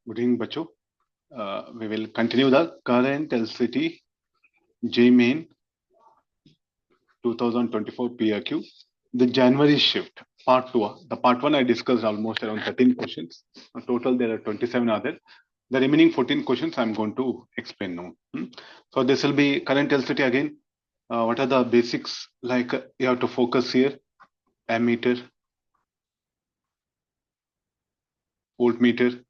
Good evening, बच्चों. We will continue the current LCT J main 2024 PRQ. The January shift, part 2. The part 1 I discussed almost around 13 questions. In total, there are 27 other. The remaining 14 questions I'm going to explain now. So this will be current LCT again. What are the basics? Like you have to focus here: ammeter, voltmeter,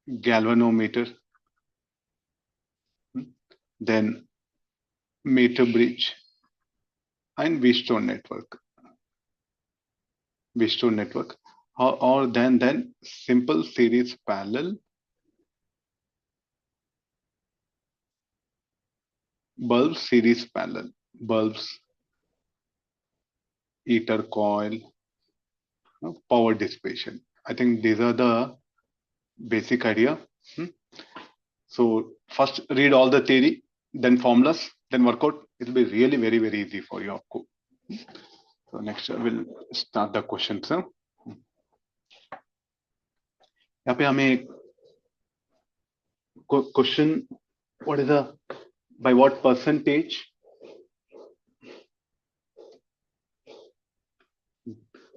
galvanometer, then meter bridge, and Wheatstone network. Wheatstone network, or then simple series parallel, bulb series parallel, bulbs, ether coil, power dissipation. I think these are the basic idea. So first read all the theory, then formulas, then work out. It will be really very easy for you. So next we'll start the questions. यहाँ पे हमें question, what is the, by what percentage,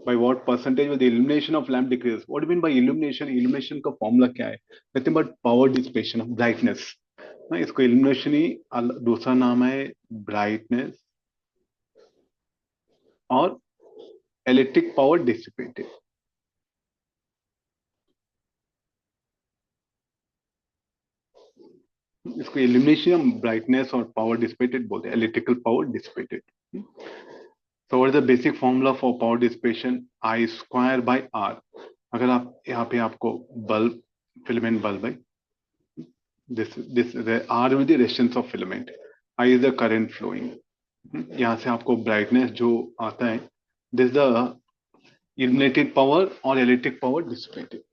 by what percentage will the illumination of lamp decrease? What do you mean by illumination? Illumination का formula क्या है? Nothing but power dissipation of brightness. ना इसको illumination ही दूसरा नाम है brightness और electric power dissipated. इसको illumination हम brightness और power dissipated बोलते हैं, electrical power dissipated. So what is the basic formula for power dissipation? I square by R. अगर आप यहाँ पे आपको bulb, filament bulb है, this the R with the resistance of filament, I is the current flowing. यहाँ से आपको brightness जो आता है, this is the illuminated power or electric power dissipated.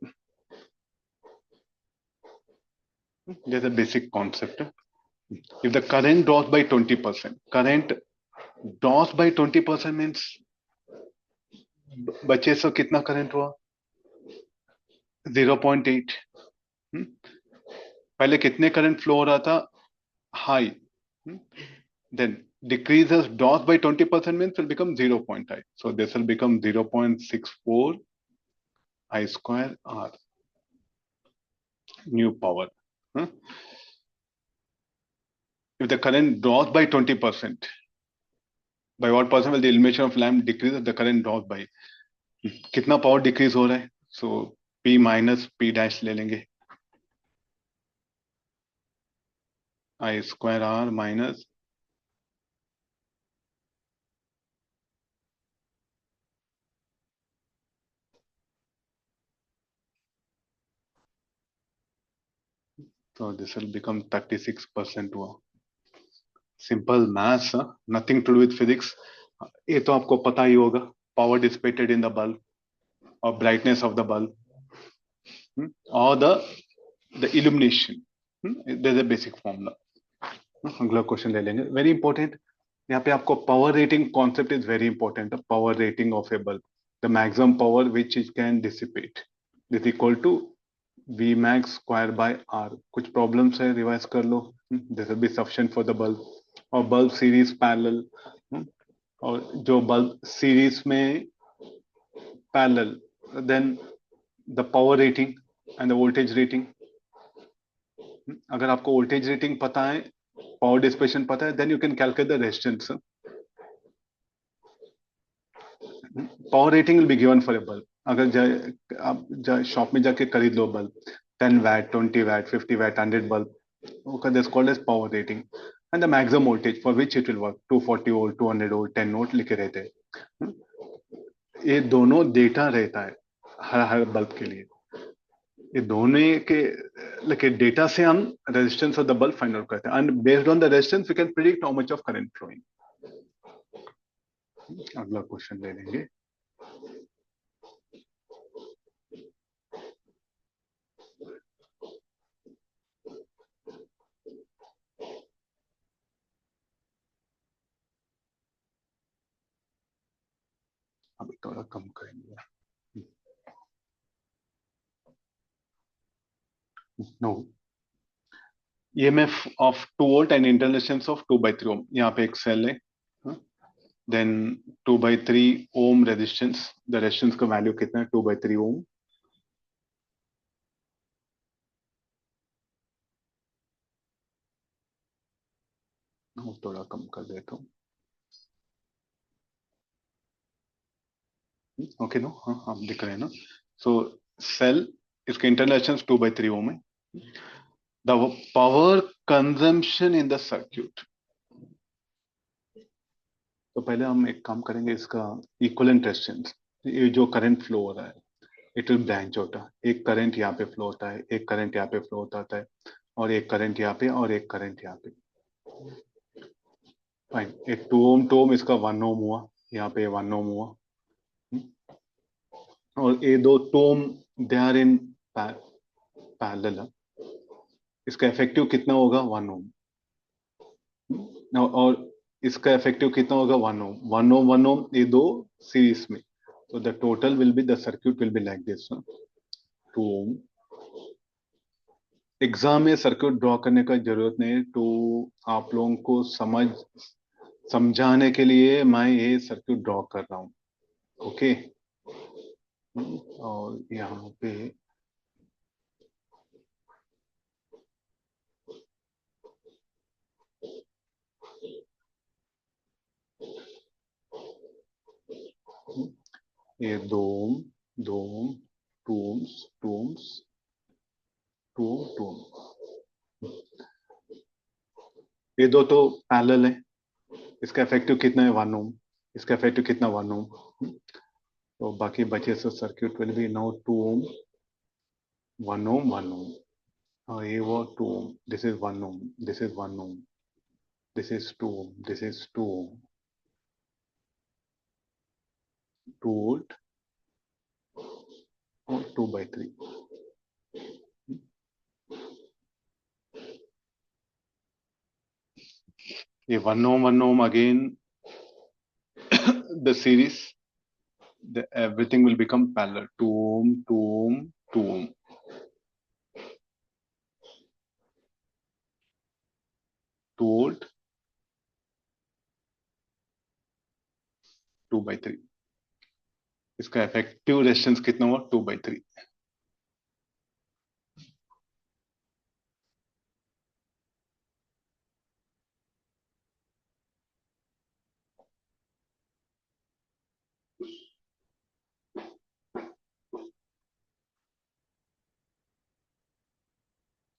There's a basic concept. If the current drops by 20%, current drops by 20% means बचे सो कितना current हुआ? 0.8. पहले कितने करंट फ्लो हो रहा था? High. Then decreases drops by 20% means will become 0.8. So this will become 0.64 I square R. New power. If the current drops by 20%, by what percent will the illumination of lamp decrease if the current drops by? कितना power decrease हो रहा है? So P minus P dash ले लेंगे. I square R minus so this will become 36% हुआ. Simple maths, nothing to do with physics. ये तो आपको पता ही होगा. Power dissipated in the bulb or brightness of the bulb or the illumination. There's a basic formula. अगला question ले लेंगे. Very important. यहाँ पे आपको power rating concept is very important. Power rating of a bulb, the maximum power which it can dissipate is equal to V max square by R. कुछ problems है, revise कर लो. This will be sufficient for the bulb. और bulb series parallel, और जो bulb series में parallel, then the power rating and the voltage rating. अगर आपको वोल्टेज रेटिंग पता है, पावर डिसिपेशन पता है, then you can calculate the resistance. Power rating will be given for a bulb. अगर आप शॉप में जाके खरीद लो bulb, 10 watt, 20 watt, 50 watt, 100 bulb, okay, that's called as power rating. And the maximum voltage for which it will work, 240 volt, 200 volt, 10 volt लिखे रहते हैं. ये दोनों डेटा रहता है हर बल्ब के लिए. ये दोनों के like डेटा से हम resistance of the bulb find out करते हैं. And based on the resistance we can predict how much of current flowing. अगला क्वेश्चन ले लेंगे. अभी थोड़ा कम करेंगे. No, EMF of 2 volt and internal resistance of 2 by 3 ohm. यहाँ पे एक सेल है, then 2 by 3 ohm resistance. The resistance का वैल्यू कितना है? 2 by 3 ohm. थोड़ा कम कर देता हूँ. ओके नो, हाँ आप दिख रहे हैं ना. सो सेल, इसका इंटरनल रेजिस्टेंस 2 by 3 ohm है. The power consumption in the circuit. तो पहले हम एक काम करेंगे, इसका इक्विवेलेंट रेजिस्टेंस. ये जो करंट फ्लो हो रहा है, इट विल ब्रांच होता है. एक करंट यहाँ पे फ्लो होता है, एक करंट यहाँ पे फ्लो होता है, और एक करंट यहाँ पे, और एक करंट यहाँ पे. फाइन. एक 2 ohm इसका 1 ohm हुआ, यहाँ पे 1 ohm हुआ. और ये दो 2 ohm they are in parallel. इसका इफेक्टिव कितना होगा? 1 ohm. और इसका इफेक्टिव कितना होगा? 1 ohm. 1 ohm 1 ohm, ये दो सीरीज में. तो the total will be, the circuit will be like this, 2 ohm. Exam में सर्क्यूट ड्रॉ करने का जरूरत नहीं, तो आप लोगों को समझाने के लिए मैं ये सर्क्यूट ड्रॉ कर रहा हूँ. ओके. और यहाँ पे ये 2 ohm, 2 ohm, 2 ohms, 2 ohms, 2 ohm, 2 ohm. ये दो तो पैरेलल है. इसका इफेक्टिव कितना है? 1 ohm. इसका इफेक्टिव कितना? 1 ohm. तो बाकी बचे से circuit will be no 2 ohm, 1 ohm, 1 ohm. और ये वो 2 ohm. This is 1 ohm, this is 1 ohm, this is 2 ohm, this is 2 ohm. 2 volt और 2/3. ये 1 ohm, 1 ohm again, the series, everything will become parallel. 2 ohm, 2 ohm, 2 ohm. 2 volt, 2/3. इसका effective resistance कितना हुआ? 2/3.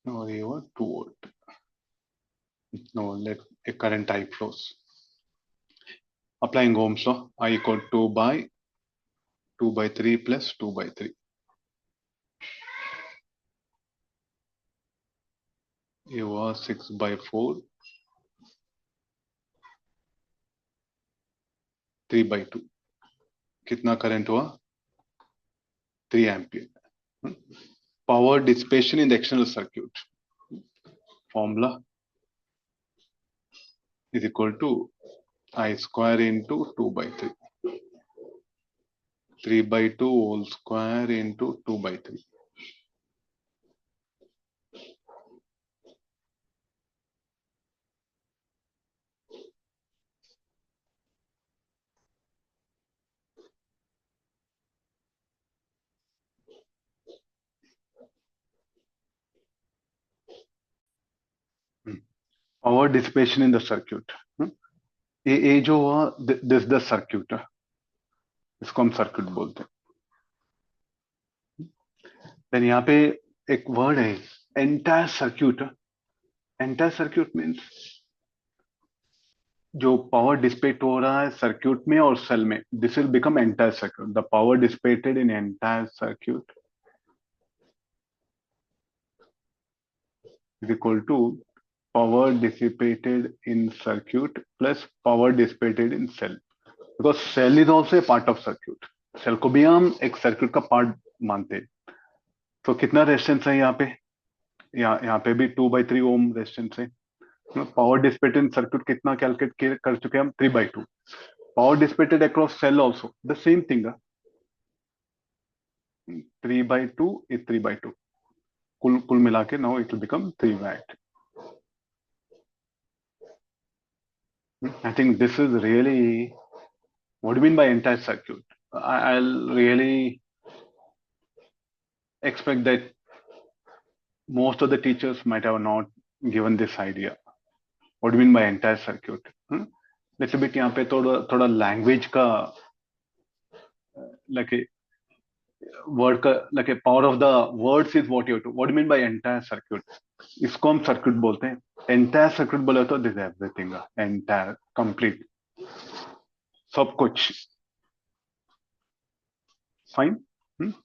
और ये हुआ 2 volt. No, let a current I flows. Applying Ohm's law, I equal 2/3 plus 2/3. ये हुआ 6/4, 3/2. कितना करंट हुआ? 3 ampere. Power dissipation in the external circuit. Formula is equal to I square into 2/3. 3/2 whole square into 2/3. Power dissipation in the circuit. ये जो हुआ, this the circuit, इसको हम circuit बोलते हैं. देन यहाँ पे एक वर्ड है, entire circuit. Entire circuit means जो पावर डिसिपेट हो रहा है सर्क्यूट में और सेल में, this will become entire circuit. The power dissipated in entire circuit is equal to power dissipated in circuit plus power dissipated in cell, because cell is also a part of circuit. Cell को भी हम एक circuit का part मानते हैं. तो कितना resistance है यहाँ पे? यहाँ पे भी 2/3 ओम रेजिस्टेंस है. पावर डिसिपेटेड इन सर्किट कितना कैलकुलेट कर चुके हैं हम? 3/2. Power dissipated across cell also the same thing. 3/2 is 3/2. कुल कुल मिला के now it will become 3 watt. I think this is really what do you mean by entire circuit. I'll really expect that most of the teachers might have not given this idea. What do you mean by entire circuit? Little bit यहाँ पे थोड़ा थोड़ा language का like a word का like a power of the words is what you have to. What do you mean by entire circuit? इसको हम circuit बोलते हैं. Entire circuit बोले तो this is everything. Entire, complete, सब कुछ. Fine.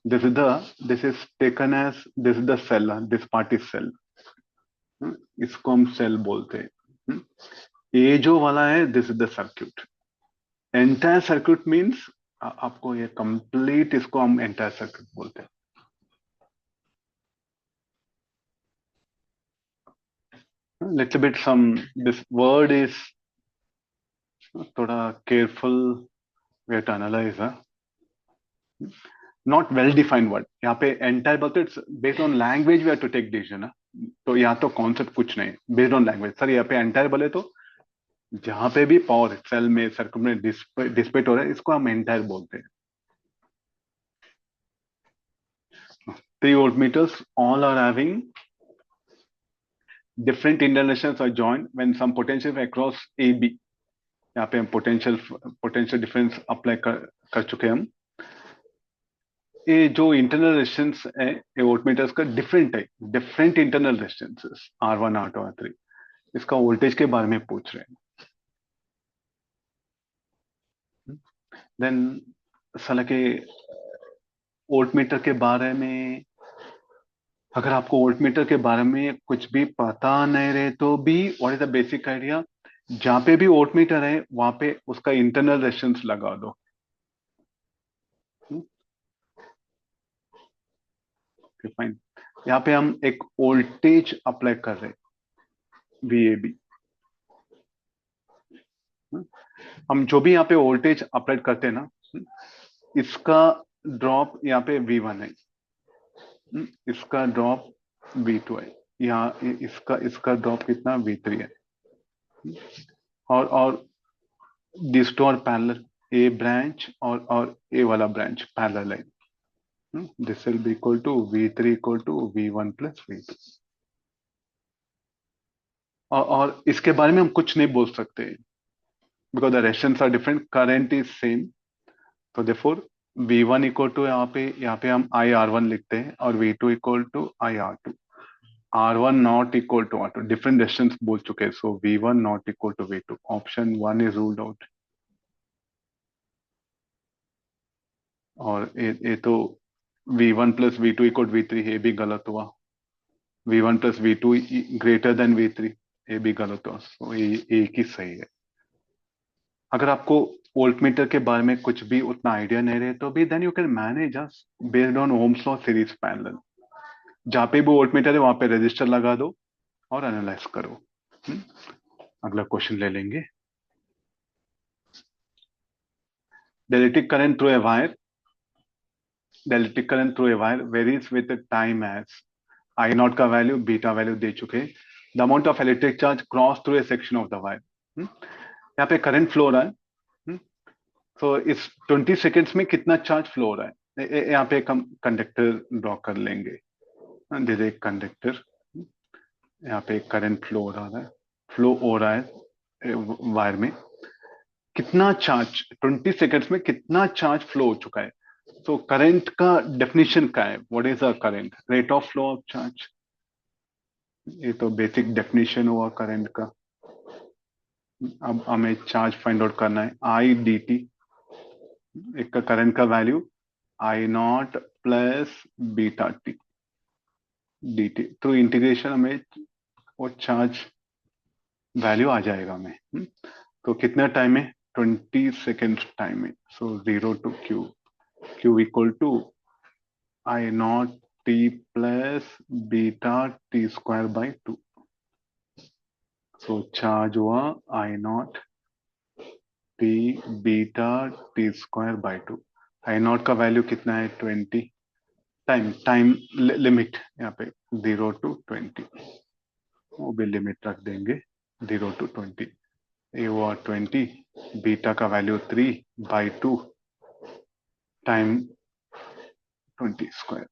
This is taken as this is the cell. This part is cell. इसको हम cell बोलते हैं. ये जो वाला है this is the circuit. Entire circuit means आपको ये complete इसको हम entire circuit बोलते हैं. Little bit some this word is थोड़ा careful we have to analyze. Not well defined word. यहाँ पे entire बोलते it's based on language we have to take decision. तो यहाँ तो concept कुछ नहीं based on language. सर यहाँ पे entire बोले तो जहां पे भी पावर सेल में सर्किट में डिस्पेट हो रहा है इसको हम एंटायर बोलते हैं. 3 voltmeters all are having different internals are joined when some potential across AB. यहाँ पे हम पोटेंशियल डिफरेंस अप्लाई कर चुके हैं हम. ये जो इंटरनल रेजिस्टेंस है ये वोल्टमीटर्स का डिफरेंट है. Different internal resistances R1 R2 R3. इसका वोल्टेज के बारे में पूछ रहे हैं. देन साला के वोल्टमीटर के बारे में अगर आपको वोल्टमीटर के बारे में कुछ भी पता नहीं रहे तो भी what is the basic idea. जहां पे भी वोल्टमीटर है वहां पे उसका इंटरनल रेजिस्टेंस लगा दो. फाइन. यहाँ पे हम एक वोल्टेज अप्लाई कर रहे हैं VAB. हम जो भी यहाँ पे वोल्टेज अप्लाई करते हैं ना इसका ड्रॉप यहाँ पे V1 है. इसका ड्रॉप V2 है. यहाँ इसका ड्रॉप कितना V3 है. और this two are parallel. A branch और ए वाला ब्रांच पैरेलल है. This will be equal to V3 equal to V1 plus V2. और इसके बारे में हम कुछ नहीं बोल सकते because the resistance are different. Current is same. तो देयरफॉर V1 इक्वल टू यहाँ पे हम IR1 लिखते हैं और V2 equal to IR2. R1 not equal to R2. Different resistance बोल चुके हैं. So V1 not equal to V2. Option 1 is ruled out. और ये तो V1 plus V2 equal V3 ये भी गलत हुआ. V1 plus V2 greater than V3 ये भी गलत हुआ. तो ये एक ही सही है. अगर आपको वोल्टमीटर के बारे में कुछ भी उतना आइडिया नहीं रहे तो भी then you can manage based on ohm's law series parallel. जहां पे भी वोल्टमीटर है वहां पे रेजिस्टर लगा दो और एनालाइज करो. अगला क्वेश्चन ले लेंगे. The electric current through a wire. The electric current through a wire varies with the time as I naught का वैल्यू बीटा वैल्यू दे चुके हैं. The amount of electric charge cross through a section of the wire. यहाँ पे current flow हो रहा है. तो इस 20 सेकेंड्स में कितना चार्ज फ्लो हो रहा है. यहाँ पे हम कंडक्टर ड्रॉ कर लेंगे. दिस एक कंडक्टर. यहाँ पे करंट फ्लो हो रहा है वायर में. कितना चार्ज 20 सेकेंड्स में कितना चार्ज फ्लो हो चुका है. तो करंट का डेफिनेशन क्या है. What is a current. Rate of flow of charge. ये तो बेसिक डेफिनेशन हुआ करंट का. अब हमें चार्ज फाइंड आउट करना है. I dt. एक का करंट का value I not plus beta T dt. Through integration हमें वो चार्ज वैल्यू आ जाएगा हमें. तो कितना टाइम है 20 सेकेंड टाइम है. So 0 to Q equal to I naught t plus beta t square by 2. So charge हुआ I naught t beta t square by 2. I naught का वैल्यू कितना है 20. टाइम टाइम लिमिट यहाँ पे 0 to 20, वो भी limit रख देंगे 0 to 20। ये हुआ 20, बीटा का value 3/2, time 20 square,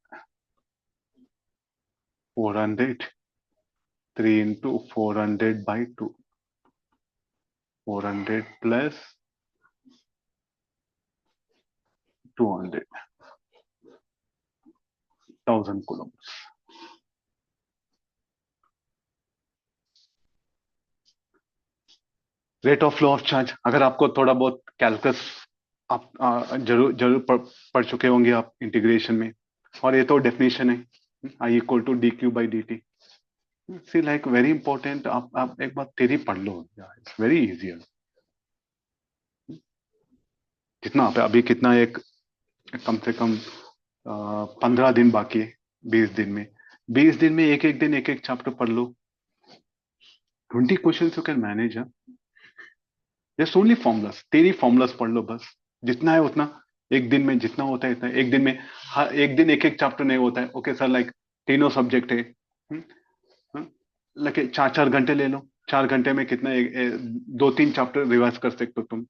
400, 3 into 400/2, 400 plus 200, 1000 coulomb. Rate of flow of charge, अगर आपको थोड़ा बहुत कैलकुलस आप जरूर जरूर पढ़ चुके होंगे आप इंटीग्रेशन में, और ये तो डेफिनेशन है, I = dq/dt। See like very important, आप एक बार थ्योरी पढ़ लो, इट्स वेरी इजी। कितना अभी कितना, एक कम से कम 15 दिन बाकी है, 20 दिन में, 20 दिन में एक एक दिन एक एक चैप्टर पढ़ लो, 20 question you can manage. Just only formulas, तेरी फॉर्मुलास पढ़ लो बस, जितना है उतना, एक दिन में जितना होता है इतना, एक दिन में हर एक दिन एक एक चैप्टर नहीं होता है। ओके सर, लाइक तीनों सब्जेक्ट है, लाइक 4 4 घंटे ले लो, 4 घंटे में कितना, 2 3 चैप्टर रिवाइज कर सकते हो तुम,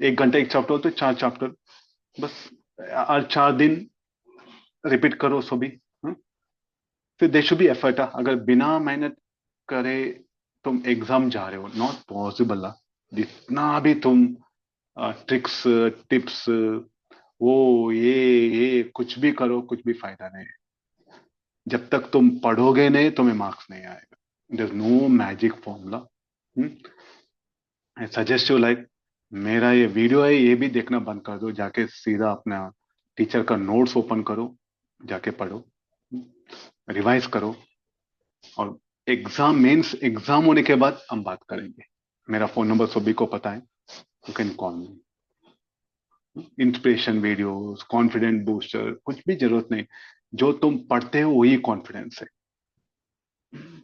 1 घंटा एक चैप्टर हो तो 4 चैप्टर बस, और 4 दिन रिपीट करो सभी। हम्म? फिर दे शुड बी एफर्ट, अगर बिना मेहनत करे तुम एग्जाम जा रहे हो, नॉट पॉसिबल। जितना भी तुम ट्रिक्स टिप्स वो ये कुछ भी करो, कुछ भी फायदा नहीं है। जब तक तुम पढ़ोगे नहीं तुम्हें मार्क्स नहीं आएगा, there no magic formula. I suggest you, like मेरा ये वीडियो है ये भी देखना बंद कर दो, जाके सीधा अपना टीचर का नोट्स ओपन करो, जाके पढ़ो, रिवाइज करो, और एग्जाम मेंस एग्जाम होने के बाद हम बात करेंगे। मेरा फोन नंबर सभी को पता है, you can call me. Inspiration videos, confident booster, कुछ भी जरूरत नहीं, जो तुम पढ़ते हो वही कॉन्फिडेंस है।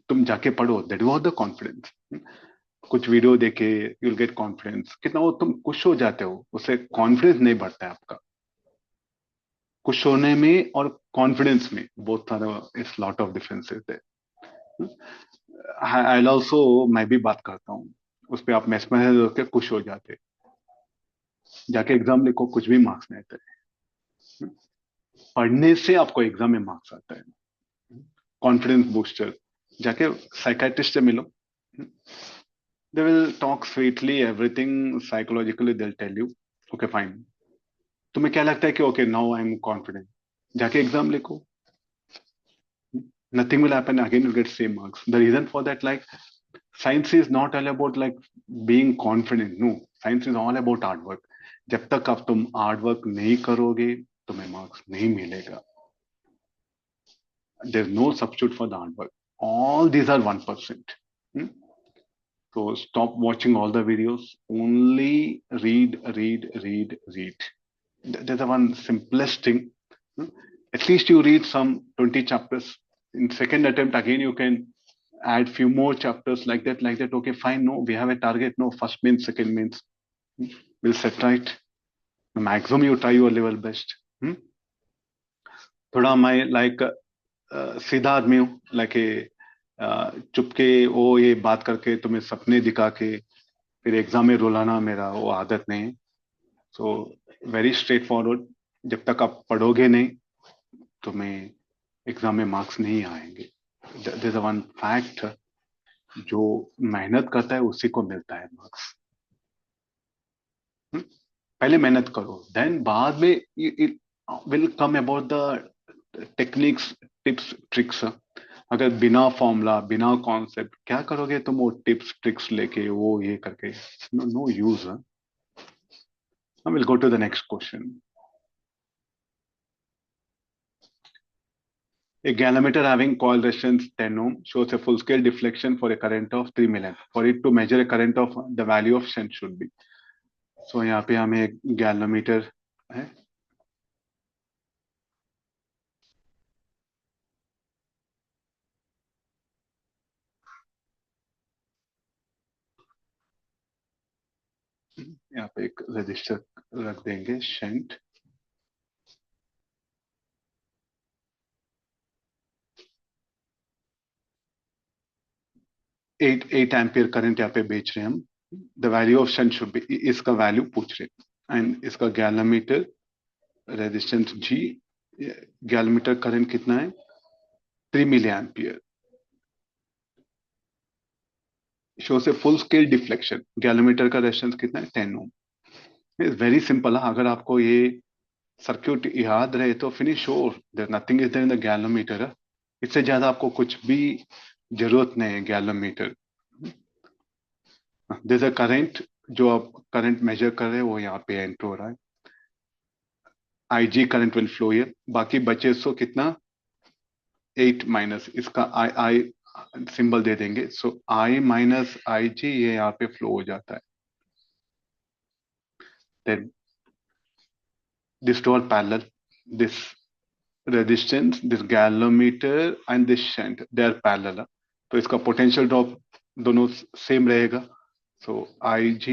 तुम जाके पढ़ो, दैट वाज द कॉन्फिडेंस। कुछ वीडियो देखे यूल गेट कॉन्फिडेंस, कितना वो तुम खुश हो जाते हो, उससे कॉन्फिडेंस नहीं बढ़ता है आपका। खुश होने में और कॉन्फिडेंस में बहुत सारा इट्स लॉट ऑफ डिफरेंसेस है। आई ऑल्सो, मैं भी बात करता हूँ उस पर, आप मैसेज होकर खुश हो जाते, जाके एग्जाम लिखो कुछ भी मार्क्स नहीं आते। पढ़ने से आपको एग्जाम में मार्क्स आता है। कॉन्फिडेंस बूस्टर, जाके साइकाट्रिस्ट से मिलो, they will talk sweetly everything, psychologically they will tell you okay fine, तुम्हें क्या लगता है कि okay now I am confident, जाके एग्जाम लिखो, nothing will happen, again you get same marks. The reason for that, like, science is not all about like being confident, no, science is all about hard work। जब तक अब तुम hard work नहीं करोगे तुम्हें marks नहीं मिलेगा। there's no substitute for the hard work, all these are 1%। so stop watching all the videos, only read. There's a one simplest thing, hmm? At least you read some 20 chapters, in second attempt again you can add few more chapters, like that. Okay fine, no we have a target, no first means second means, we'll set right, the maximum you try your level best। थोड़ा मैं like सीधा आदमी हूँ, like चुपके वो ये बात करके तुम्हें सपने दिखा के फिर एग्जाम में रुलाना मेरा वो आदत नहीं है। सो वेरी स्ट्रेट फॉरवर्ड, जब तक आप पढ़ोगे नहीं तुम्हें एग्जाम में मार्क्स नहीं आएंगे। देयर इज वन फैक्ट, जो मेहनत करता है उसी को मिलता है मार्क्स। पहले मेहनत करो, देन बाद में it will come about the techniques, tips tricks. अगर बिना फॉर्मूला बिना कॉन्सेप्ट क्या करोगे तुम, वो टिप्स ट्रिक्स लेके वो ये करके, no use. I will go to the next question. A galvanometer having coil resistance 10 ohm shows a full scale deflection for a current of 3 milliamp. For it to measure a current of the value of shunt should be. So यहाँ पे हमें एक galvanometer है, यहाँ पे एक register रख देंगे शंट, 8 एम्पियर करंट यहाँ पे बेच रहे हैं हम। The value of shunt should be, इसका वैल्यू पूछ रहे हैं। एंड इसका गैलोमीटर रेजिस्टेंस जी, गैलोमीटर करंट कितना है 3 मिली एम्पियर। शो से फुल स्केल डिफ्लेक्शन, गैलोमीटर का रेजिस्टेंस कितना है 10 ओम। वेरी सिंपल है, अगर आपको ये सर्क्यूट याद रहे तो finish sure there nothing is there in the galvanometer. इससे ज्यादा आपको कुछ भी जरूरत नहीं है गैलोमीटर। दिस अ करंट, जो आप करंट मेजर कर रहे हैं वो यहाँ पे एंटर हो रहा है। IG current will flow here, बाकी बचे सो कितना 8 माइनस इसका आई आई सिंबल दे देंगे। सो I माइनस IG ये यहाँ पे फ्लो हो जाता है। Then this two are parallel, this resistance, this galvanometer and this shunt they are parallel. तो इसका पोटेंशियल ड्रॉप दोनों सेम रहेगा। So IG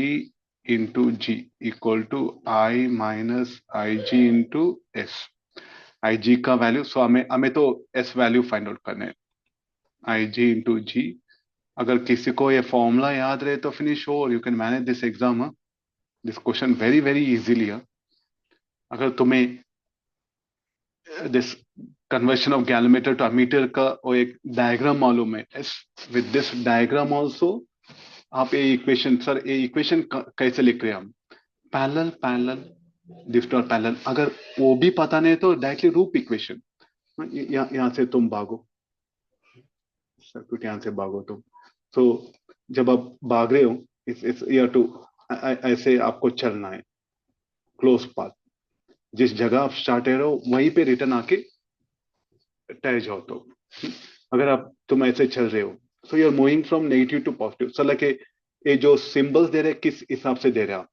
into G equal to I minus IG into S. IG का value, so हमें हमें तो S value find out करना है। IG इंटू जी, अगर किसी को ये फॉर्मूला याद रहे तो फिनिश हो, you can manage this exam, this question very very easily. अगर तुम्हें this conversion of galvanometer to ammeter का वो एक डायग्राम मालूम है, विद दिस डायग्राम आल्सो आप ये इक्वेशन, सर ये इक्वेशन कैसे लिख रहे हैं हम, parallel parallel, this two are parallel. अगर वो भी पता नहीं तो डायरेक्टली रूप इक्वेशन, यहाँ से तुम भागो, सर्किट यहाँ से भागो तुम। तो जब आप भाग रहे हो इस ईयर टू, ऐसे आपको चलना है क्लोज पाथ, जिस जगह आप स्टार्ट हो वहीं पे रिटर्न आके ठहर जाओ। तो अगर आप तुम ऐसे चल रहे हो, so you are moving from negative to positive. Sir लगे ये जो सिंबल्स दे रहे हैं किस हिसाब से दे रहे हैं आप,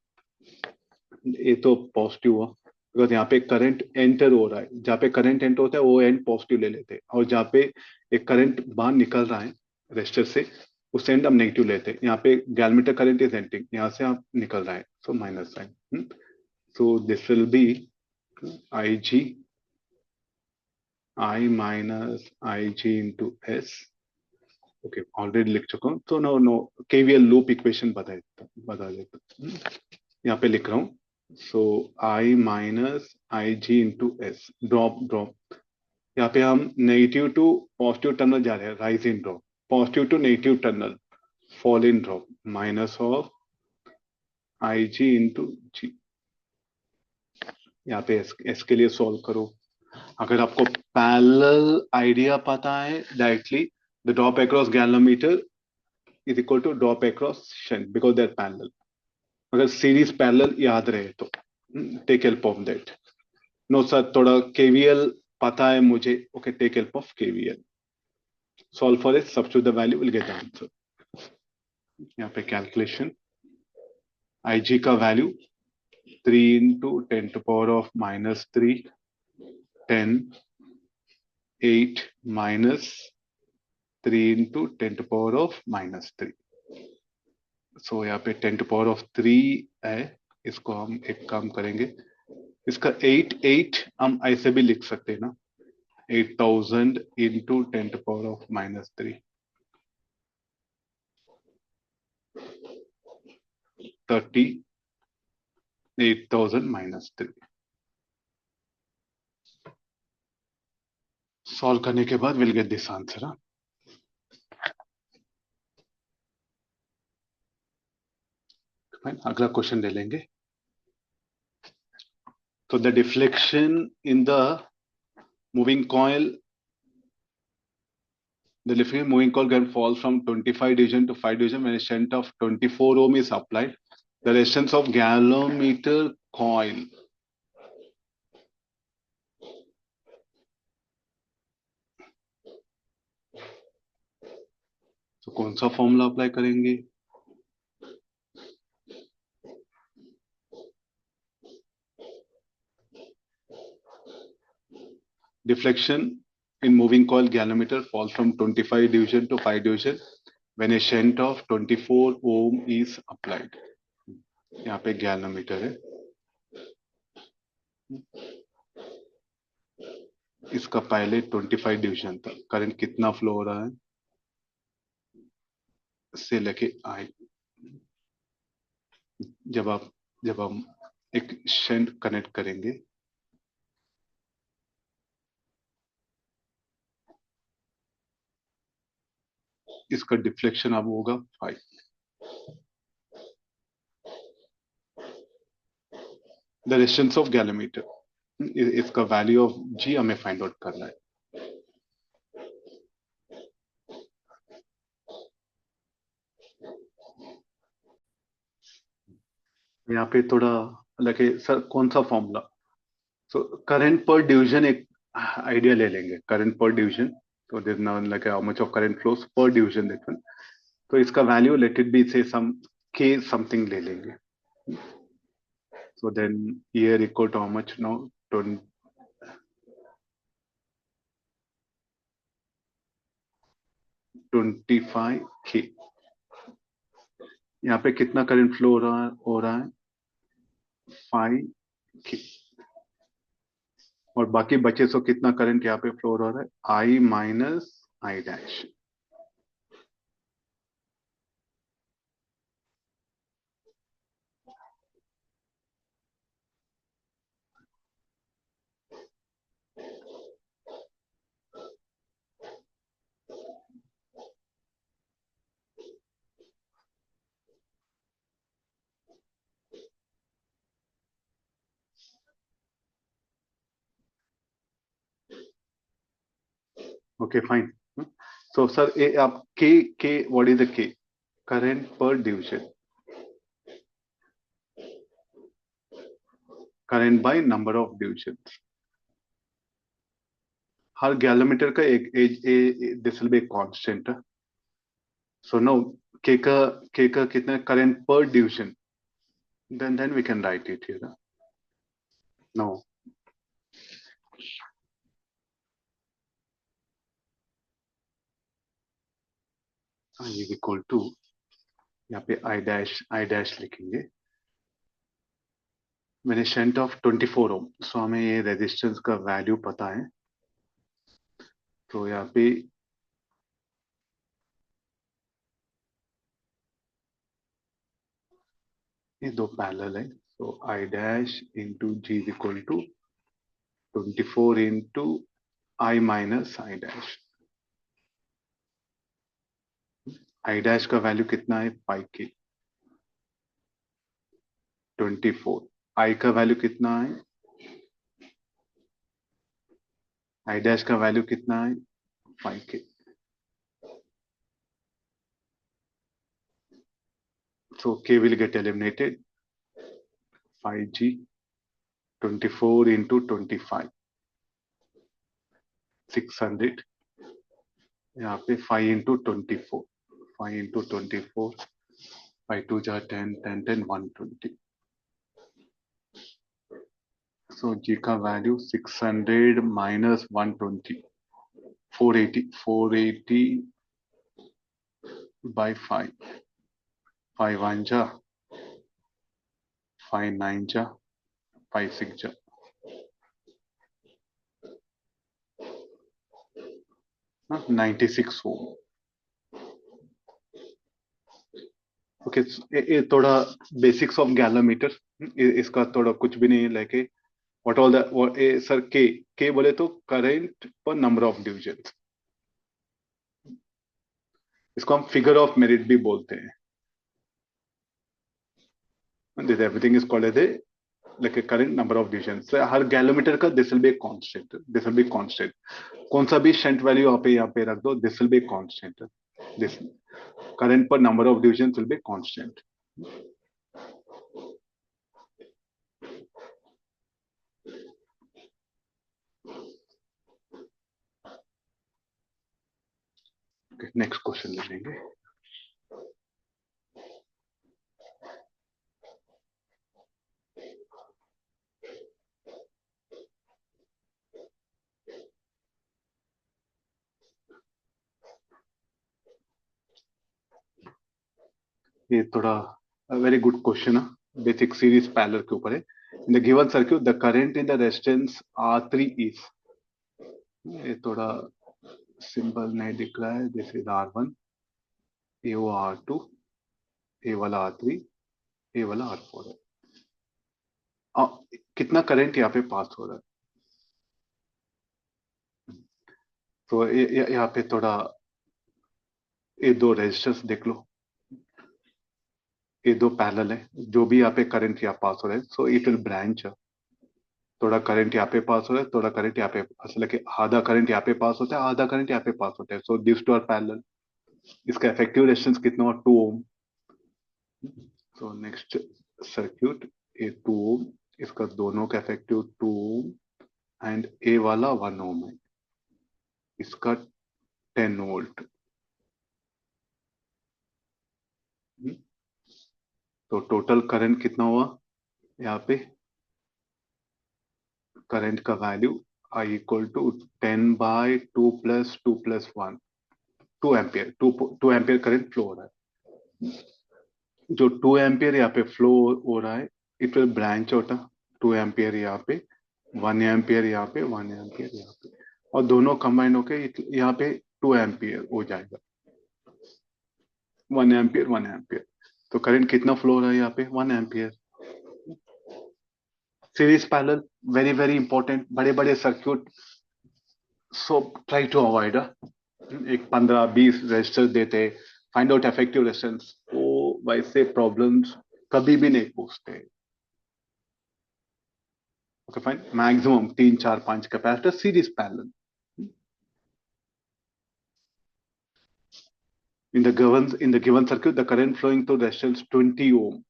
ये तो पॉजिटिव हुआ बिकॉज यहाँ पे करंट एंटर हो रहा है, जहाँ पे करंट एंटर होता है वो एंड पॉजिटिव ले लेते हैं, और जहाँ पे एक करंट बाहर निकल रहा है रेजिस्टर से उस एंड हम नेगेटिव लेते हैं। यहाँ पे गैलमीटर करंट इज एंटिंग, यहाँ से आप निकल रहा है, so minus sign. So this will be IG I minus IG into S. Okay already लिख चुका हूँ, तो no no KVL loop equation बता देता हूँ। यहाँ पे लिख रहा हूँ, so I minus IG into S, drop drop, यहाँ पे हम नेगेटिव टू पॉजिटिव टर्मिनल जा रहे हैं, rise in drop, positive to negative terminal, fall in drop, minus of IG into G. यहाँ पे एस के लिए सॉल्व करो। अगर आपको पैरेलल आइडिया पता है directly, the drop across galvanometer is equal to drop across shunt because they are parallel. अगर सीरीज पैरेलल याद रहे तो take help of that. No sir थोड़ा KVL पता है मुझे, okay take help of KVL, solve for it, substitute the value, will get the answer. यहाँ पे कैलकुलेशन, IG का value 3 into 10⁻³ 10 8 minus 3 into 10⁻³ so यहाँ पे 10⁻³ है, इसको हम एक काम करेंगे, इसका 8 हम ऐसे भी लिख सकते हैं ना, 8000 इंटू 10⁻³ 38,000 माइनस 3। सॉल्व करने के बाद विल गेट दिस आंसर। अगला क्वेश्चन ले लेंगे। तो the deflection in the moving coil, the different moving coil can fall from 25 division to 5 division when a shunt of 24 ohm is applied. The resistance of galvanometer coil. तो कौन सा formula apply करेंगे? Deflection in moving coil galvanometer falls from 25 division to 5 division when a shunt of 24 ohm is applied. यहाँ पे galvanometer है, इसका पहले 25 division था, करंट कितना फ्लो हो रहा है से लेके आई, जब हम एक शंट कनेक्ट करेंगे, इसका डिफ्लेक्शन अब होगा 5। द रेजिस्टेंस ऑफ गैलोमीटर, इसका वैल्यू ऑफ जी हमें फाइंड आउट करना है। यहाँ पे थोड़ा लगे सर कौन सा फॉर्मूला। सो करंट पर डिवीजन एक आइडिया ले लेंगे, करंट पर डिवीजन। तो there now like how much of current flows पर डिवीजन देखो। तो इसका वैल्यू लेट इट बी से सम के समथिंग ले लेंगे। So then here equal to how much now 25 K. यहाँ पे कितना करंट फ्लो हो रहा है 5 के। और बाकी बचे सो कितना करंट यहाँ पे फ्लो हो रहा है I minus I dash. Okay fine. So sir ये आप के what is the K current पर division, current by number of division. हर गैलोमीटर का एक as this will be constant. So know K का कितना करंट पर division, then we can write it here. No, I is equal to, यहाँ पे I dash लिखेंगे। मैंने शंट ऑफ 24 ओम, सो हमें ये रेजिस्टेंस का वैल्यू पता है। तो यहाँ पे ये दो पैरेलल है। So I dash into G is equal to 24 into I minus I dash. I dash का वैल्यू कितना है 5 के, 24। आई का वैल्यू कितना है, आई डैश का वैल्यू कितना है 5 के। सो के will get eliminated, 5G 24 into 25 600। यहाँ पे 5 इंटू 24, 5 इंटू 24, 5 2 जा 10, 10 10 120। सो जी का वैल्यू 600 माइनस 120, 480, 480 बाई 5, 5 1 जा, 5 9 जा, 5 6 जा। हाँ, 96 ओम। ओके, ये थोड़ा बेसिक्स ऑफ गैलोमीटर, इसका थोड़ा कुछ भी नहीं लेके व्हाट ऑल द सर के बोले तो current per number of division, इसको हम फिगर ऑफ मेरिट भी बोलते हैं। This everything is called as a like a current number of division. हर गैलोमीटर का this will be constant, this will be constant. कौन सा भी शंट वैल्यू आप यहाँ पे रख दो, this will be constant. This current per number of division will be constant. Next question ले लेंगे। ये थोड़ा वेरी गुड क्वेश्चन है, बेसिक सीरीज पैरेलल के ऊपर है। In the given circuit the current in the resistance R3 is, ये थोड़ा सिंपल नहीं दिख रहा है, दिस इज R1 ये वो R2, ये वाला R3, ये वाला R4 है। आ, कितना करंट यहाँ पे पास हो रहा है? तो यहाँ पे थोड़ा ये दो रेजिस्टर्स देख लो, ये दो पैरेलल है, जो भी यहाँ पे करंट यहाँ पास हो रहा है, सो इट विल ब्रांच। थोड़ा करंट यहाँ पे पास हो रहा है, थोड़ा करंट यहाँ पे, असल है कि आधा करंट यहाँ पे पास होता है, आधा करंट यहाँ पे पास होता है, so this two are parallel. इसका इफेक्टिव रेजिस्टेंस कितना हो? 2 ओम। सो नेक्स्ट सर्क्यूट, ये 2 ओम, इसका दोनों का इफेक्टिव 2 ओम, एंड ए वाला 1 ओम है, इसका 10 वोल्ट। तो टोटल करंट कितना हुआ यहाँ पे? करंट का value I equal to 10/2 + 2 + 1, 2 ampere. 2 ampere current flow हो रहा है। जो 2 एम्पियर यहाँ पे फ्लो हो रहा है, it will branch out. 2 ampere यहाँ पे, 1 एम्पियर यहाँ पे, 1 एम्पियर यहाँ पे, और दोनों कंबाइन होके यहाँ पे 2 एम्पियर हो जाएगा। 1 एम्पियर, 1 एम्पियर। तो करंट कितना फ्लो हो रहा है यहाँ पे? 1 ampere. Series parallel, very very important, बड़े बड़े circuit, so try to avoid. एक 15-20 रेजिस्टर देते, फाइंड आउट इफेक्टिव रेजिस्टेंस, वो वैसे प्रॉब्लम्स कभी भी नहीं पूछते। Okay fine, maximum 3 4 5 capacitor series parallel. In the given circuit, the current flowing through resistance 20 ohm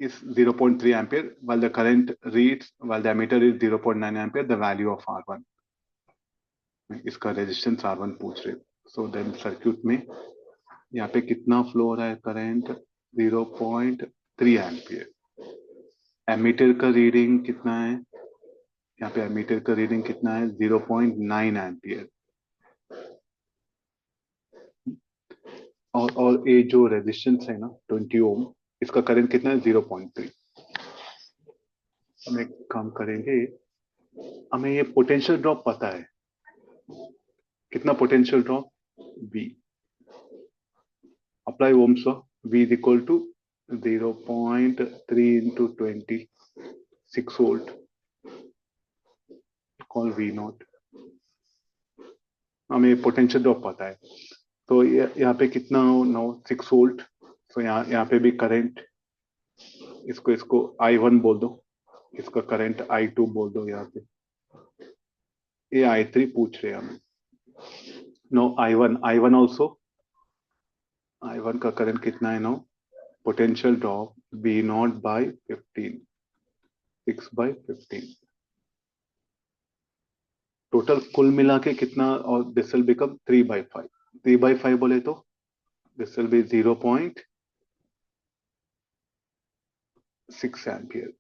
is 0.3 ampere, while the ammeter is 0.9 ampere, the value of R1. इसका resistance R1 पूछ रहे। So then circuit में यहाँ पे कितना flow हो रहा है करंट? 0.3 एम्पियर। एमीटर का रीडिंग कितना है? यहाँ पे एमीटर का रीडिंग कितना है? 0.9 एम्पियर। और ये जो रेजिस्टेंस है ना 20 ओम, इसका करंट कितना है? 0.3। हम एक काम करेंगे, हमें ये पोटेंशियल ड्रॉप पता है, कितना potential drop? V। Apply ohm's law, V is equal to 0.3 into 20, 6 volt, call V naught. हमें पोटेंशियल ड्रॉप पता है, तो यहाँ पे कितना हो? 6 वोल्ट। तो यहाँ पे भी करंट, इसको इसको I1 बोल दो, इसका करंट I2 बोल दो। यहाँ पे ये I3 पूछ रहे हैं हमें। नो, I1 ऑल्सो, I1 का करंट कितना है? No, potential drop V naught by 15, 6/15। Total कुल मिला के कितना? और दिस विल बिकम 3/5। 3/5 बोले तो this will be 0.6 ampere.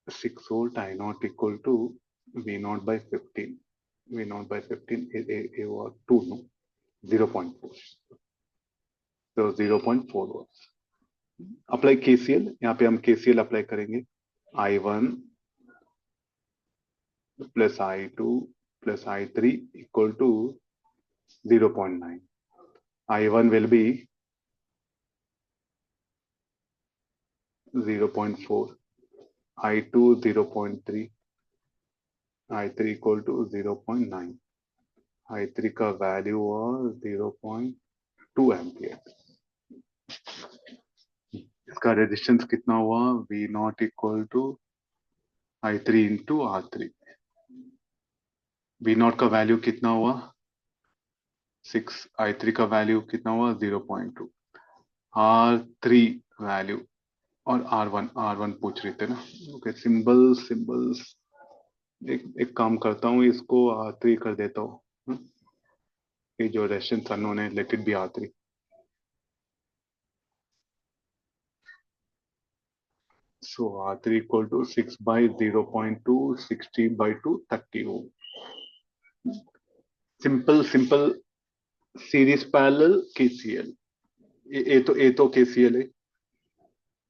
6 volt I naught equal to V naught by 15। V naught by 15 was 2, no, 0.4, so 0.4 volt. Apply KCL, यहाँ पे हम KCL अप्लाई करेंगे। I1 plus I2 plus I3 equal to 0.9। I1 will be 0.4, I2 0.3, I3 equal to 0.9। I3 का वैल्यू was 0.2 ampere. इसका resistance कितना हुआ? V naught equal to I3 into R3। V not का वैल्यू कितना हुआ? 6। I3 का वैल्यू कितना हुआ? 0.2। R3 वैल्यू, और R1 पूछ रहे थे ना। ओके, सिंबल्स एक काम करता हूँ, इसको R3 कर देता हूँ। ये जो रेजिस्टेंस अननोन है, let it B R3। So R3 equal to 6/0.2, 60/2, 30 ohm. Simple series parallel KCL। ये तो KCL है।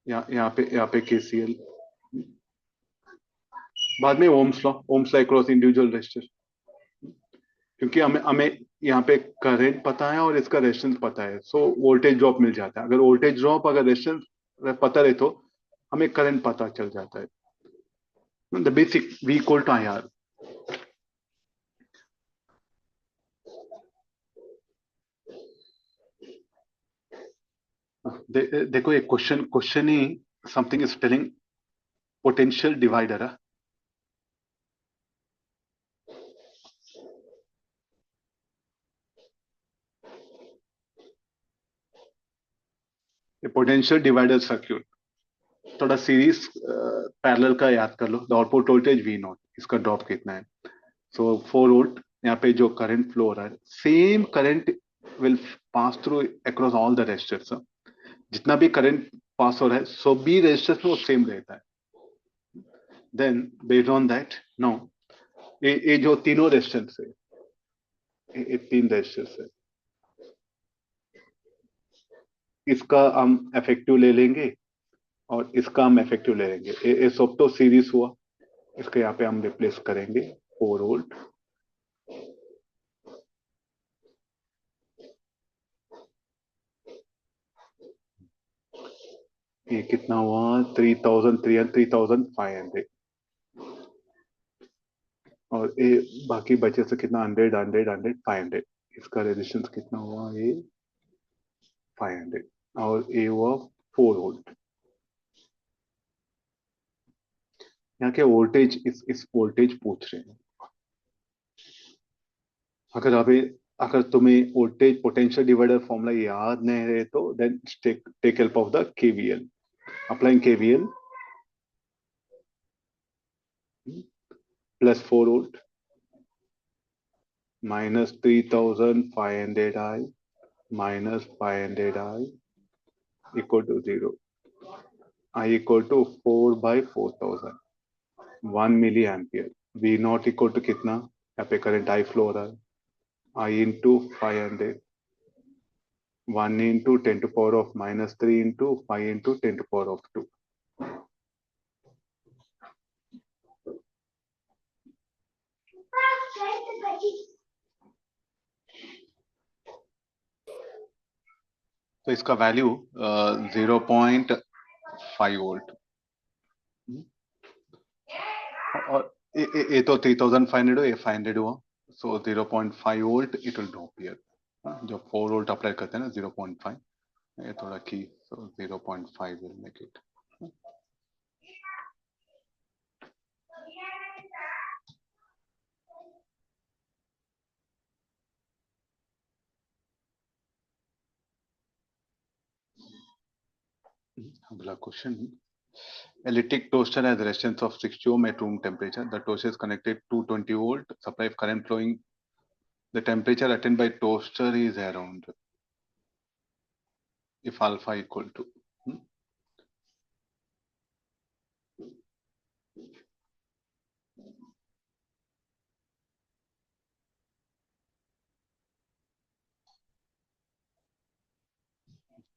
यहाँ पे KCL। बाद में ohm's law across individual resistor, क्योंकि हमें हमें यहाँ पे करंट पता है और इसका रेजिस्टेंस पता है, सो वोल्टेज ड्रॉप मिल जाता है। अगर वोल्टेज ड्रॉप अगर रेजिस्टेंस पता रहे तो हमें करंट पता चल जाता है। The basic V equal to I R. देखो एक क्वेश्चन ही something is telling potential divider है। पोटेंशियल डिवाइडर सर्क्यूट, थोड़ा सीरीज पैरेलल का याद कर लो। The output voltage V naught, इसका ड्रॉप कितना है? So 4 volt. यहाँ पे जो करंट फ्लो हो रहा है, same current will pass through across all the resistors. जितना भी करंट पास हो रहा है सभी रेजिस्टर्स में वो सेम रहता है। Then based on that no, ये जो तीनों रेजिस्टेंस है, ये तीन रेजिस्टर्स है, इसका हम इफेक्टिव ले लेंगे और इसका हम इफेक्टिव ले लेंगे। ये सब तो सीरीज हुआ, इसके यहाँ पे हम रिप्लेस करेंगे 4 वोल्ट। ये कितना हुआ? 3300, 3500। और ये बाकी बचे से कितना? 100, 500। इसका रेजिस्टेंस कितना हुआ? ये 500। और ये हुआ 4 वोल्ट। यहाँ के वोल्टेज, इस वोल्टेज पूछ रहे हैं। अगर अभी अगर तुम्हें वोल्टेज पोटेंशियल डिवाइडर फॉर्मूला याद नहीं रहे तो then take help of the KVL. Applying KVL, plus 4 volt minus 3500 I minus 500 I equal to 0। I equal to 4/4000, 1 milli ampere. V naught equal to कितना? यहाँ पे करंट आई फ्लो हो रहा है, I into 500, 1 into 10 to power of -3 into 5 into 10 to power of 2। तो इसका value 0.5 volt. और ये तो 3500 हुआ, ये 500 हुआ, सो 0.5 volt it will drop here. जो 4 वोल्ट अप्लाई करते हैं ना, 0.5, ये थोड़ा की, सो 0.5 विल मेक इट। अगला question, electric toaster has a resistance of 60 ohm at room temperature. The toaster is connected to 20 volt supply of current flowing. The temperature attained by toaster is around, if alpha equal to,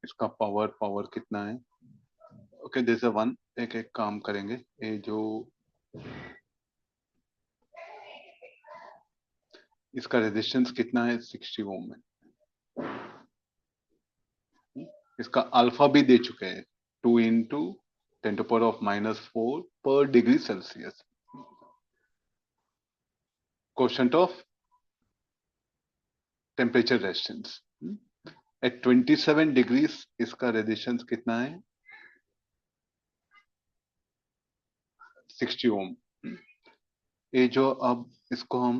इसका power कितना है? Okay this is one. एक एक काम करेंगे। ये जो इसका रेजिस्टेंस कितना है? 60 ओम में। इसका अल्फा भी दे चुके हैं, 2 इंटू 10 टू पावर ऑफ -4 पर degree Celsius. Quotient of temperature resistance at 27 degrees, इसका रेजिस्टेंस कितना है? 60 ओम। ये जो अब इसको हम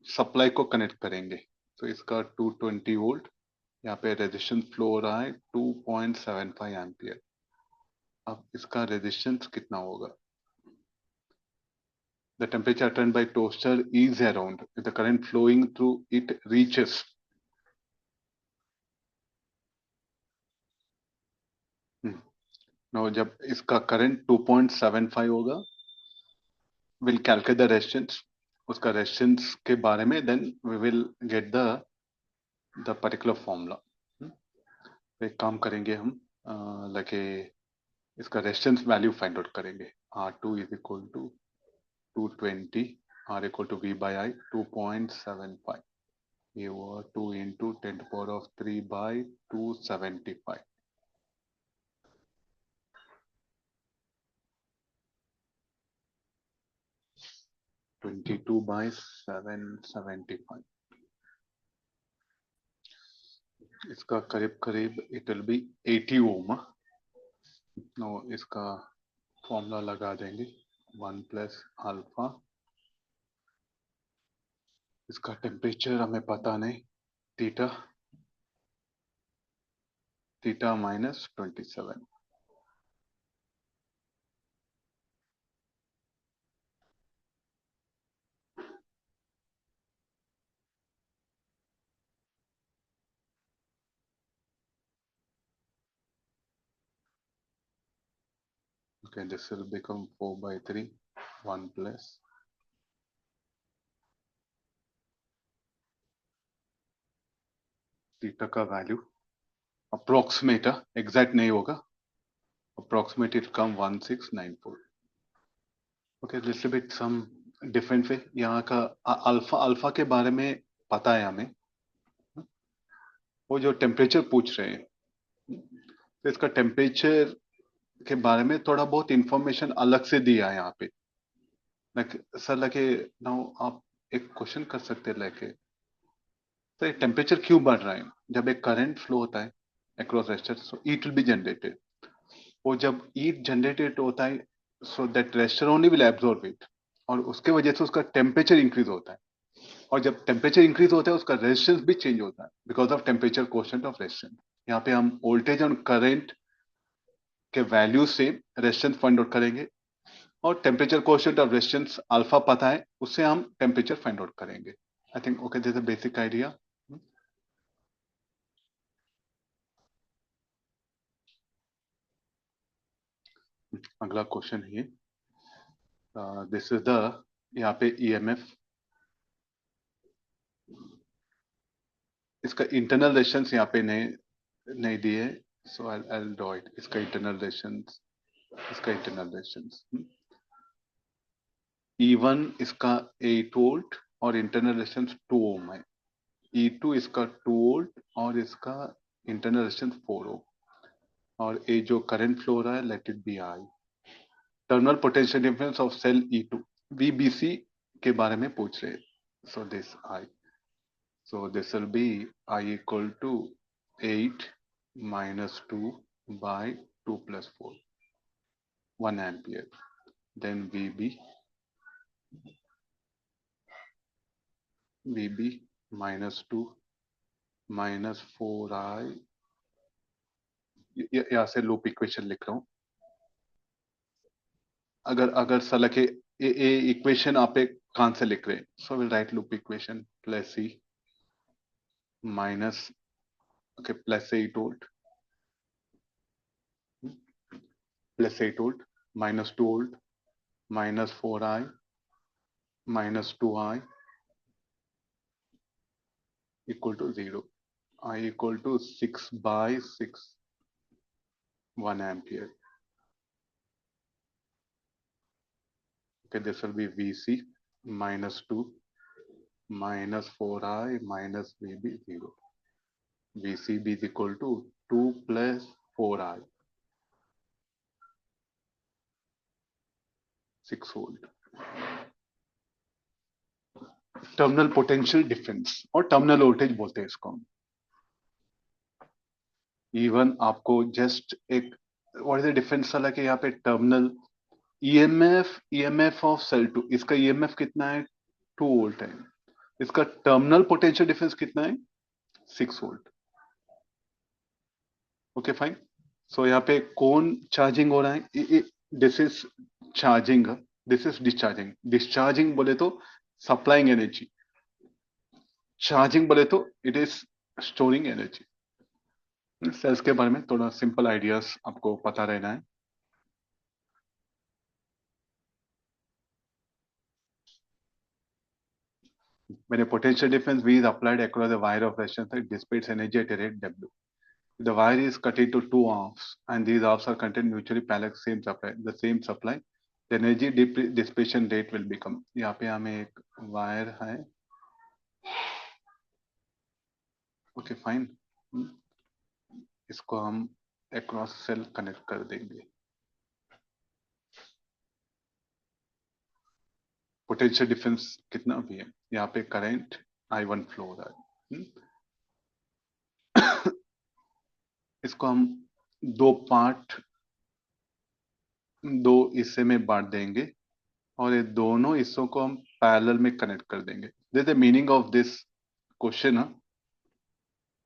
सप्लाई को कनेक्ट करेंगे, तो इसका 220 वोल्ट, यहाँ पे रेजिस्टेंस फ्लो हो रहा है 2.75 एम्पियर। अब इसका रेजिस्टेंस कितना होगा? The temperature attained by toaster is around, if the current flowing through it reaches, now जब इसका करंट 2.75 होगा, विल कैलकुलेट द रेजिस्टेंस। उसका रेजिस्टेंस के बारे में then we will get the particular formula. एक काम करेंगे हम, लगे इसका रेजिस्टेंस वैल्यू फाइंड आउट करेंगे। R2 is equal to 220, R equal to V by I 2.75, ये हुआ 2 इंटू 10⁻³ बाई 275, 22 बाई 775। इसका करीब करीब it will be 80 ohm. No, इसका फॉर्मूला लगा देंगे 1 प्लस अल्फा। इसका टेम्परेचर हमें पता नहीं, theta, theta minus 27। Okay, this will become 4/3, 1 plus theta का वैल्यू अप्रोक्सीमेट, एग्जैक्ट नहीं होगा, approximate it come 1694। Okay, little bit some different way. यहाँ का अल्फा, अल्फा के बारे में पता है हमें, वो जो टेम्परेचर पूछ रहे हैं, तो इसका टेम्परेचर के बारे में थोड़ा बहुत इंफॉर्मेशन अलग से दिया है यहाँ पे। सर लगे नाउ आप एक क्वेश्चन कर सकते हैं, लाइक सर टेम्परेचर क्यों बढ़ रहा है? जब एक करंट फ्लो होता है across resistor, so heat will be generated. वो जब हीट जनरेटेड होता है, so that resistor only will absorb it, और उसके वजह से उसका टेम्परेचर इंक्रीज होता है। और जब टेम्परेचर इंक्रीज होता है, उसका रेजिस्टेंस भी चेंज होता है because of temperature coefficient of resistance. यहाँ पे हम वोल्टेज और करंट के वैल्यू से रेजिस्टेंस फाइंड आउट करेंगे, और temperature coefficient of resistance alpha पता है, उससे हम टेम्परेचर फाइंड आउट करेंगे। I think okay, this is a basic idea. अगला क्वेश्चन है, दिस इज द, यहाँ पे ईएमएफ, इसका इंटरनल रेजिस्टेंस यहाँ पे नहीं नहीं दिए, सो आई ड्रॉ इट। इसका इंटरनल रेजिस्टेंस, इसका इंटरनल रेजिस्टेंस E1 इसका 8 वोल्ट और इंटरनल रेजिस्टेंस 2 ओम है। E2 इसका 2 वोल्ट और इसका इंटरनल रेजिस्टेंस 4 ओम। और ये जो करंट फ्लो हो रहा है, let it be I. Terminal potential difference of cell E2, VBC के बारे में पूछ रहे हैं। So this I, so this will be I equal to 8 minus 2 by 2 plus 4, 1 ampere. Then VB minus 2 minus 4I, यहाँ से लूप इक्वेशन लिख रहा हूं। अगर अगर साला के ए इक्वेशन आप एक कहां से लिख रहे हैं, so will write loop equation plus C minus, okay, plus 8 volt, plus 8 volt minus 2 volt minus 4I minus 2I equal to 0. I equal to 6 by 6, 1 ampere. Okay, this will be VC minus 2 minus 4I minus VB 0. VCB is equal to 2 plus 4I, 6 volt. Terminal potential difference और terminal voltage बोलते हैं इसको। Even आपको just एक what is the difference वाला कि यहाँ पे टर्मिनल ईएमएफ ऑफ सेल 2, इसका ईएमएफ कितना है? 2 वोल्ट है। इसका टर्मिनल पोटेंशियल डिफरेंस कितना है? 6 वोल्ट। Okay fine. सो यहाँ पे कौन चार्जिंग हो रहा है? This is charging, this is discharging. Discharging बोले तो सप्लाइंग एनर्जी, चार्जिंग बोले तो it is storing energy. Cells के बारे में थोड़ा सिंपल आइडियाज आपको पता रहना है। When a potential difference V is applied across the wire of resistance, it dissipates energy at a rate W. The wire is cut into two halves, and these halves are contained mutually parallel same supply. The same supply, the energy dissipation rate will become. यहाँ पे हमें एक wire है, okay fine, इसको हम across cell connect कर देंगे. Potential difference कितना भी है, यहाँ पे करंट I1 फ्लो हो रहा है. इसको हम दो पार्ट, दो हिस्से में बांट देंगे और ये दोनों हिस्सों को हम पैरेलल में कनेक्ट कर देंगे. This the meaning of this question.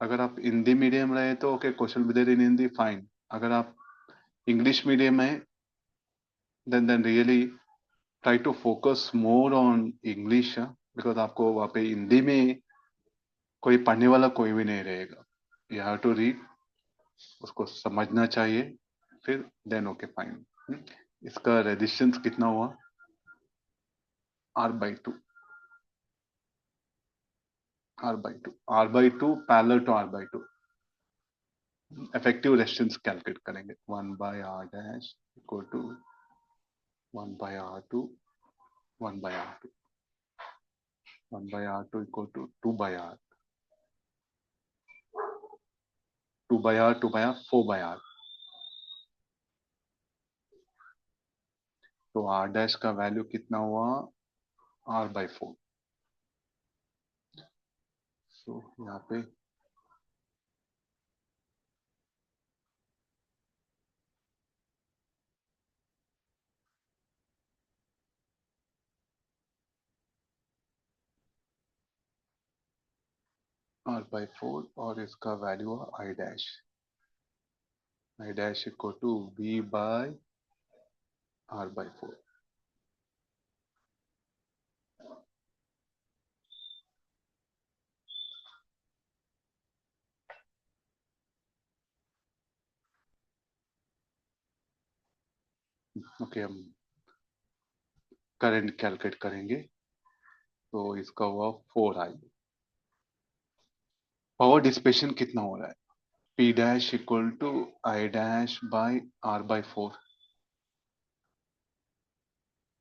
अगर आप हिंदी मीडियम रहे तो okay, question within Hindi fine. अगर आप इंग्लिश मीडियम है, then really try to focus more on English, because आपको वहां पे हिंदी में कोई पढ़ने वाला कोई भी नहीं रहेगा. यू हैव टू रीड, उसको समझना चाहिए, फिर देन ओके फाइन. इसका रेजिस्टेंस कितना हुआ, R/2, R/2, R/2 parallel to R/2. Effective resistance calculate करेंगे. 1/R dash equal to 1/R2, 1/R2, 1/R2 equal to 2/R, 2/R, 2/R, 4/R. तो R डैश का वैल्यू कितना हुआ, R/4. सो यहाँ पे R/4 और इसका वैल्यू हुआ I dash. I dash equal to V/R/4. Okay, हम करंट कैलकुलेट करेंगे. तो इसका हुआ 4I. पावर डिसिपेशन कितना हो रहा है, P dash equal to I dash by R/4.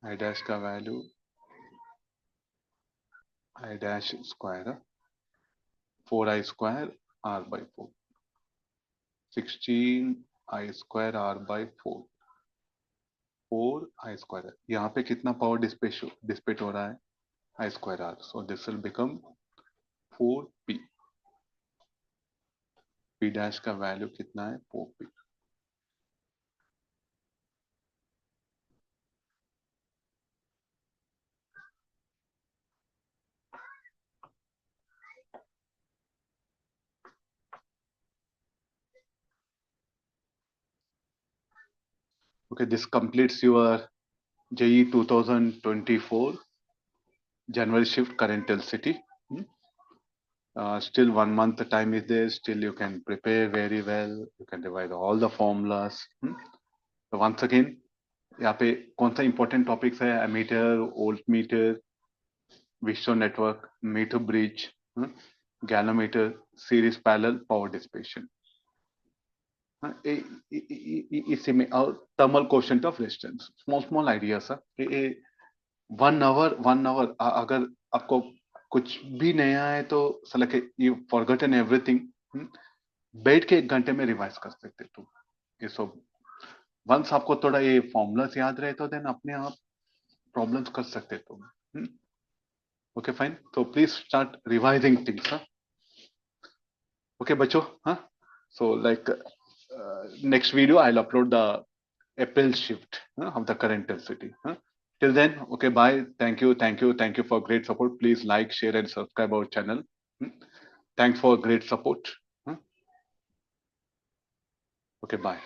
I dash का value I dash square 4I square R/4, 16I square R/4, 4I square. यहाँ पे कितना पावर डिसिपेट हो रहा है, I square R. So this will become 4P. P dash का value कितना है, 4P. Okay, this completes your JEE 2024 January shift current intensity. Still 1 month time is there. Still you can prepare very well. You can revise all the formulas. So once again, यहाँ पे कौन सा important topics है, ammeter, volt meter, Wheatstone network, meter bridge, galvanometer, series parallel, power dissipation. इसी में और thermal coefficient of resistance, small idea sir. 1 hour अगर आपको कुछ भी नया है तो साला के यू फॉरगॉटन एवरीथिंग, बैठ के 1 घंटे में रिवाइज कर सकते तुम ये सब. वंस आपको थोड़ा ये फॉर्मूलास याद रहे तो देन अपने आप प्रॉब्लम्स कर सकते तुम. ओके फाइन, तो please start revising things. Okay बच्चों, हाँ. So like next video I'll upload the April shift of the current intensity. Till then, okay, bye. Thank you for great support. Please like, share, and subscribe our channel. Thanks for great support. Okay, bye.